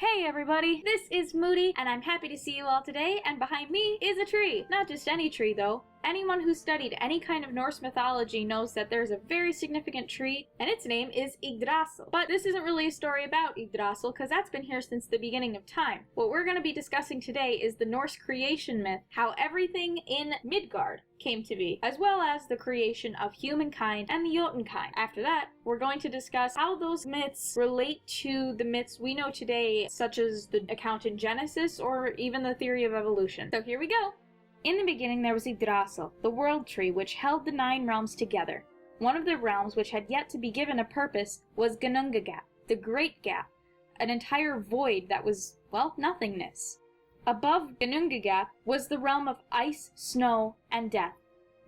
Hey everybody, this is Moody, and I'm happy to see you all today, and behind me is a tree. Not just any tree though. Anyone who studied any kind of Norse mythology knows that there's a very significant tree, and its name is Yggdrasil. But this isn't really a story about Yggdrasil, because that's been here since the beginning of time. What we're going to be discussing today is the Norse creation myth, how everything in Midgard came to be, as well as the creation of humankind and the Jotunkind. After that, we're going to discuss how those myths relate to the myths we know today, such as the account in Genesis or even the theory of evolution. So here we go! In the beginning there was Yggdrasil, the world tree which held the 9 realms together. One of the realms which had yet to be given a purpose was Ginnungagap, the Great Gap, an entire void that was, well, nothingness. Above Ginnungagap was the realm of ice, snow, and death,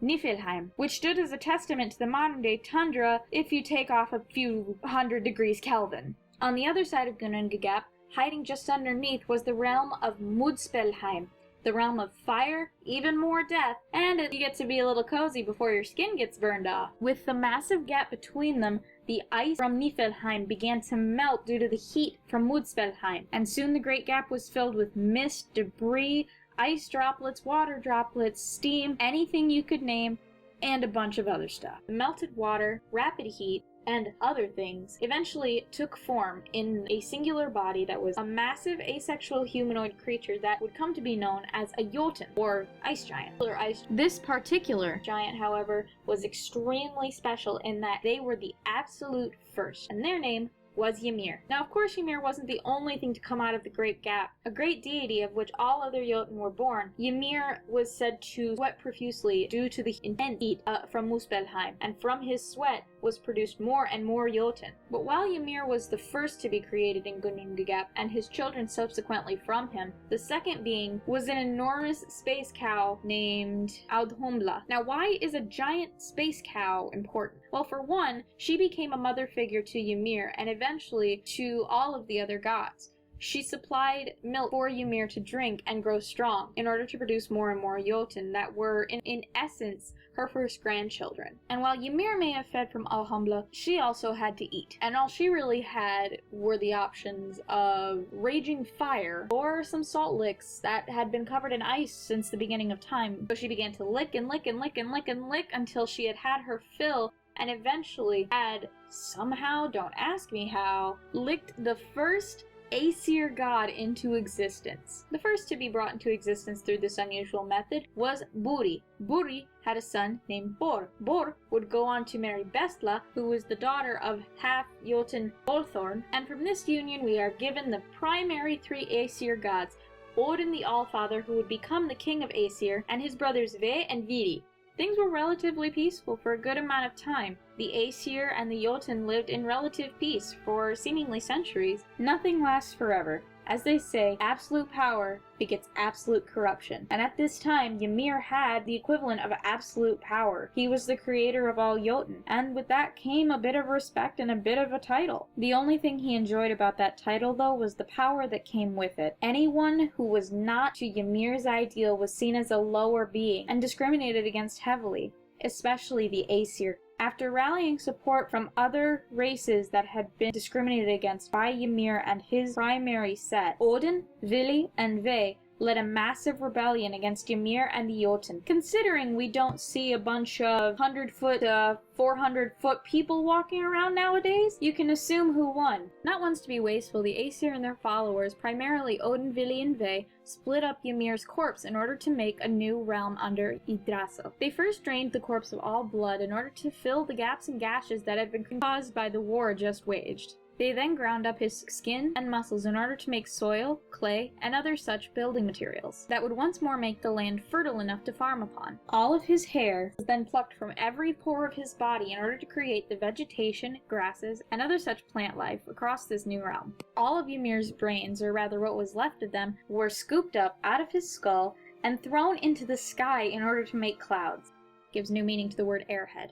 Niflheim, which stood as a testament to the modern-day tundra if you take off a few hundred degrees Kelvin. On the other side of Ginnungagap, hiding just underneath, was the realm of Muspelheim, the realm of fire, even more death, and you get to be a little cozy before your skin gets burned off. With the massive gap between them, the ice from Niflheim began to melt due to the heat from Muspelheim, and soon the Great Gap was filled with mist, debris, ice droplets, water droplets, steam, anything you could name, and a bunch of other stuff. The melted water, rapid heat, and other things eventually took form in a singular body that was a massive asexual humanoid creature that would come to be known as a Jotun, or ice giant. This particular giant, however, was extremely special in that they were the absolute first, and their name was Ymir. Now, of course, Ymir wasn't the only thing to come out of the Great Gap. A great deity of which all other Jotun were born, Ymir was said to sweat profusely due to the intense heat from Muspelheim, and from his sweat was produced more and more Jotun. But while Ymir was the first to be created in Ginnungagap, and his children subsequently from him, the second being was an enormous space cow named Audhumbla. Now, why is a giant space cow important? Well, for one, she became a mother figure to Ymir, and eventually to all of the other gods. She supplied milk for Ymir to drink and grow strong in order to produce more and more Jotun that were, in essence, her first grandchildren. And while Ymir may have fed from Alhambla, she also had to eat. And all she really had were the options of raging fire or some salt licks that had been covered in ice since the beginning of time. So she began to lick and lick and lick and lick and lick until she had had her fill, and eventually had somehow, don't ask me how, licked the first Aesir god into existence. The first to be brought into existence through this unusual method was Buri. Buri had a son named Bor. Bor would go on to marry Bestla, who was the daughter of half-Jotun Bolthorn, and from this union we are given the primary 3 Aesir gods, Odin the Allfather, who would become the king of Aesir, and his brothers Ve and Viri. Things were relatively peaceful for a good amount of time. The Aesir and the Jotun lived in relative peace for seemingly centuries. Nothing lasts forever. As they say, absolute power begets absolute corruption. And at this time, Ymir had the equivalent of absolute power. He was the creator of all Jotun, and with that came a bit of respect and a bit of a title. The only thing he enjoyed about that title, though, was the power that came with it. Anyone who was not to Ymir's ideal was seen as a lower being and discriminated against heavily, especially the Aesir. After rallying support from other races that had been discriminated against by Ymir and his primary set, Odin, Vili, and Ve led a massive rebellion against Ymir and the Jotun. Considering we don't see a bunch of 100-foot to 400-foot people walking around nowadays, you can assume who won. Not ones to be wasteful, the Aesir and their followers, primarily Odin, Vili, and Ve, split up Ymir's corpse in order to make a new realm under Yggdrasil. They first drained the corpse of all blood in order to fill the gaps and gashes that had been caused by the war just waged. They then ground up his skin and muscles in order to make soil, clay, and other such building materials that would once more make the land fertile enough to farm upon. All of his hair was then plucked from every pore of his body in order to create the vegetation, grasses, and other such plant life across this new realm. All of Ymir's brains, or rather what was left of them, were scooped up out of his skull and thrown into the sky in order to make clouds. Gives new meaning to the word airhead.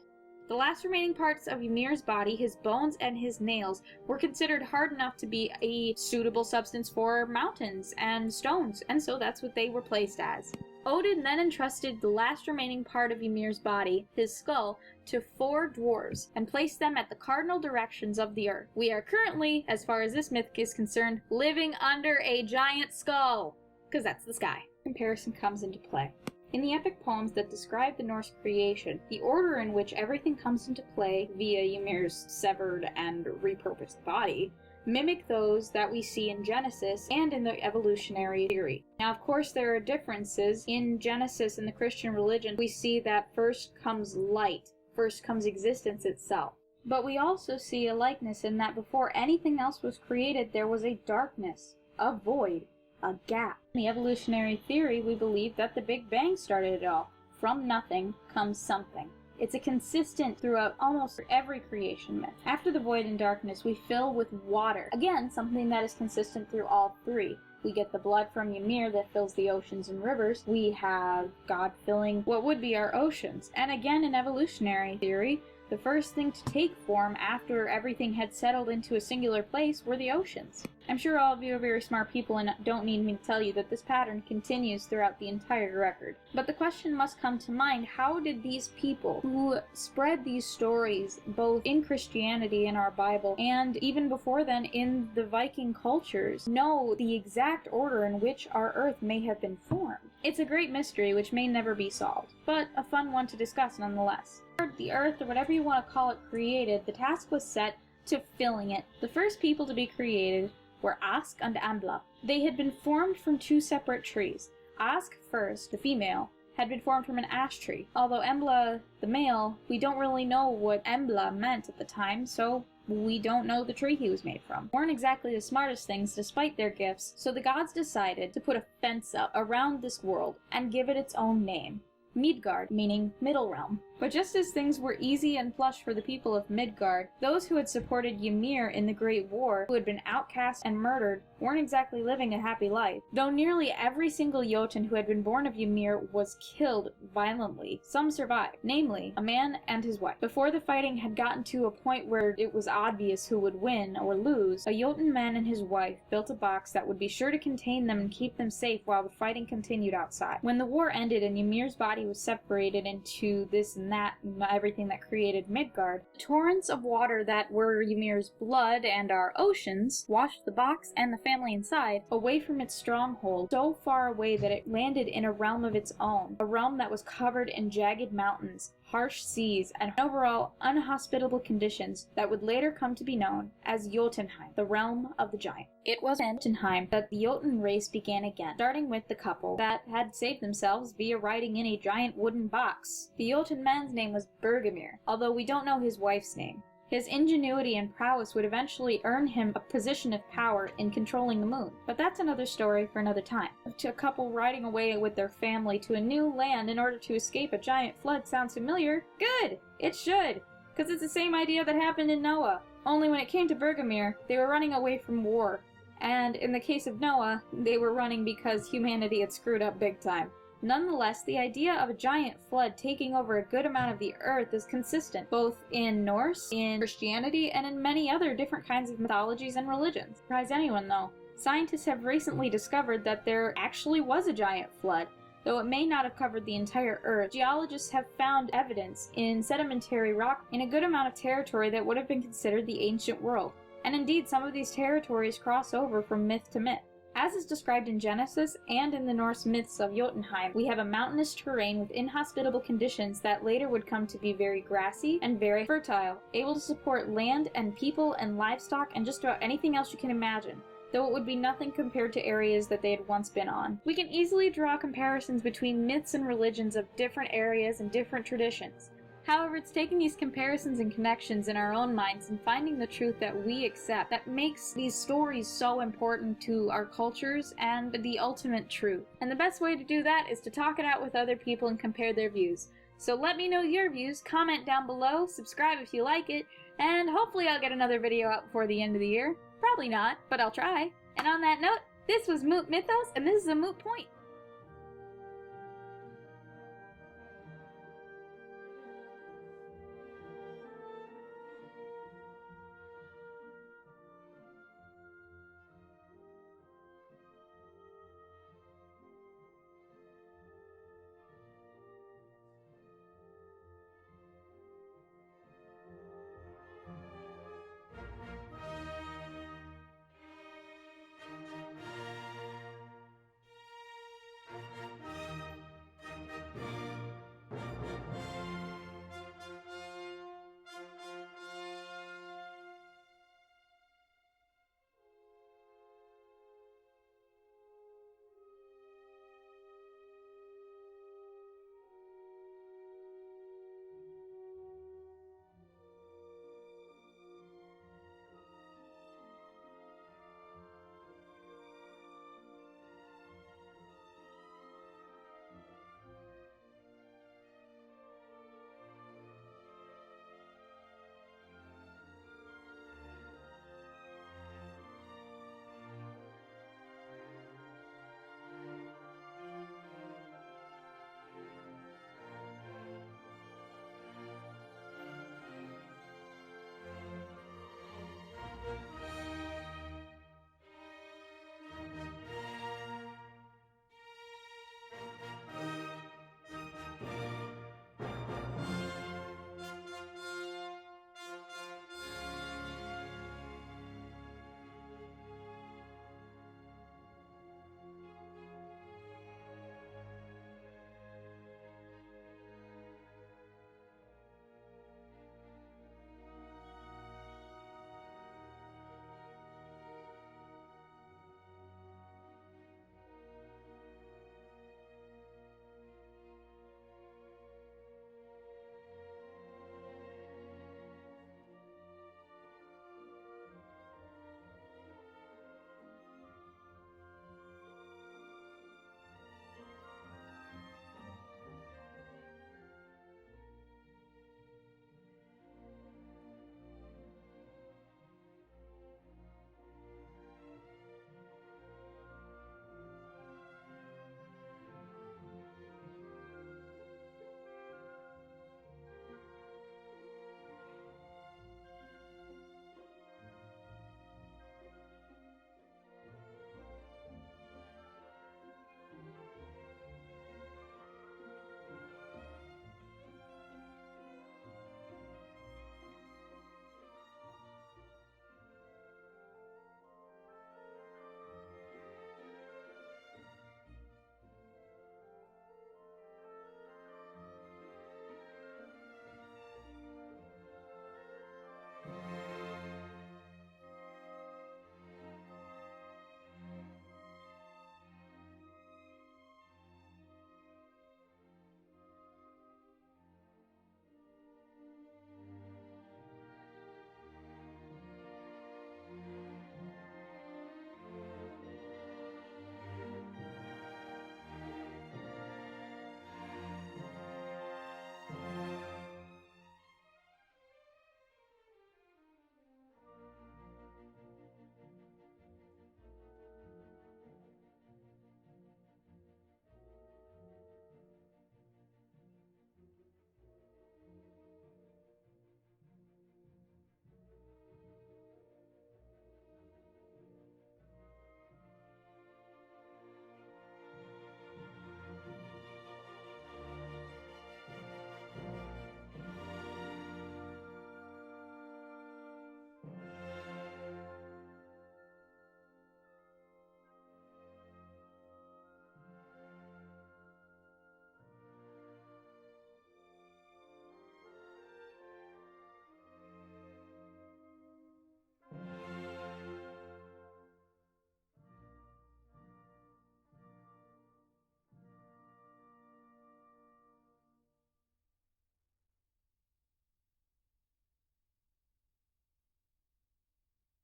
The last remaining parts of Ymir's body, his bones and his nails, were considered hard enough to be a suitable substance for mountains and stones, and so that's what they were placed as. Odin then entrusted the last remaining part of Ymir's body, his skull, to 4 dwarves and placed them at the cardinal directions of the earth. We are currently, as far as this myth is concerned, living under a giant skull, because that's the sky. Comparison comes into play. In the epic poems that describe the Norse creation, the order in which everything comes into play via Ymir's severed and repurposed body mimic those that we see in Genesis and in the evolutionary theory. Now, of course, there are differences. In Genesis and the Christian religion, we see that first comes light, first comes existence itself. But we also see a likeness in that before anything else was created, there was a darkness, a void, a gap. In the evolutionary theory, we believe that the Big Bang started it all. From nothing comes something. It's a consistent throughout almost every creation myth. After the void and darkness, we fill with water. Again, something that is consistent through all 3. We get the blood from Ymir that fills the oceans and rivers. We have God filling what would be our oceans. And again, in evolutionary theory, the first thing to take form after everything had settled into a singular place were the oceans. I'm sure all of you are very smart people and don't need me to tell you that this pattern continues throughout the entire record. But the question must come to mind, how did these people who spread these stories both in Christianity in our Bible and even before then in the Viking cultures know the exact order in which our earth may have been formed? It's a great mystery which may never be solved, but a fun one to discuss nonetheless. The earth, or whatever you want to call it, created, the task was set to filling it. The first people to be created were Ask and Embla. They had been formed from 2 separate trees. Ask first, the female, had been formed from an ash tree. Although Embla, the male, we don't really know what Embla meant at the time, so we don't know the tree he was made from. Weren't exactly the smartest things despite their gifts, so the gods decided to put a fence up around this world and give it its own name. Midgard, meaning middle realm. But just as things were easy and plush for the people of Midgard, those who had supported Ymir in the Great War, who had been outcast and murdered, weren't exactly living a happy life. Though nearly every single Jotun who had been born of Ymir was killed violently, some survived, namely, a man and his wife. Before the fighting had gotten to a point where it was obvious who would win or lose, a Jotun man and his wife built a box that would be sure to contain them and keep them safe while the fighting continued outside. When the war ended and Ymir's body was separated into this and that and everything that created Midgard, the torrents of water that were Ymir's blood and our oceans washed the box and the family inside away from its stronghold, so far away that it landed in a realm of its own, a realm that was covered in jagged mountains, harsh seas, and overall unhospitable conditions that would later come to be known as Jotunheim, the realm of the giant. It was in Jotunheim that the Jotun race began again, starting with the couple that had saved themselves via riding in a giant wooden box. The Jotun man's name was Bergamir, although we don't know his wife's name. His ingenuity and prowess would eventually earn him a position of power in controlling the moon, but that's another story for another time. To a couple riding away with their family to a new land in order to escape a giant flood sounds familiar? Good! It should! Because it's the same idea that happened in Noah. Only when it came to Bergamir, they were running away from war. And in the case of Noah, they were running because humanity had screwed up big time. Nonetheless, the idea of a giant flood taking over a good amount of the earth is consistent, both in Norse, in Christianity, and in many other different kinds of mythologies and religions. Surprise anyone, though. Scientists have recently discovered that there actually was a giant flood. Though it may not have covered the entire earth, geologists have found evidence in sedimentary rock in a good amount of territory that would have been considered the ancient world. And indeed, some of these territories cross over from myth to myth. As is described in Genesis and in the Norse myths of Jotunheim, we have a mountainous terrain with inhospitable conditions that later would come to be very grassy and very fertile, able to support land and people and livestock and just about anything else you can imagine, though it would be nothing compared to areas that they had once been on. We can easily draw comparisons between myths and religions of different areas and different traditions. However, it's taking these comparisons and connections in our own minds and finding the truth that we accept that makes these stories so important to our cultures and the ultimate truth. And the best way to do that is to talk it out with other people and compare their views. So let me know your views, comment down below, subscribe if you like it, and hopefully I'll get another video out before the end of the year. Probably not, but I'll try. And on that note, this was Mythos, and this is a moot point.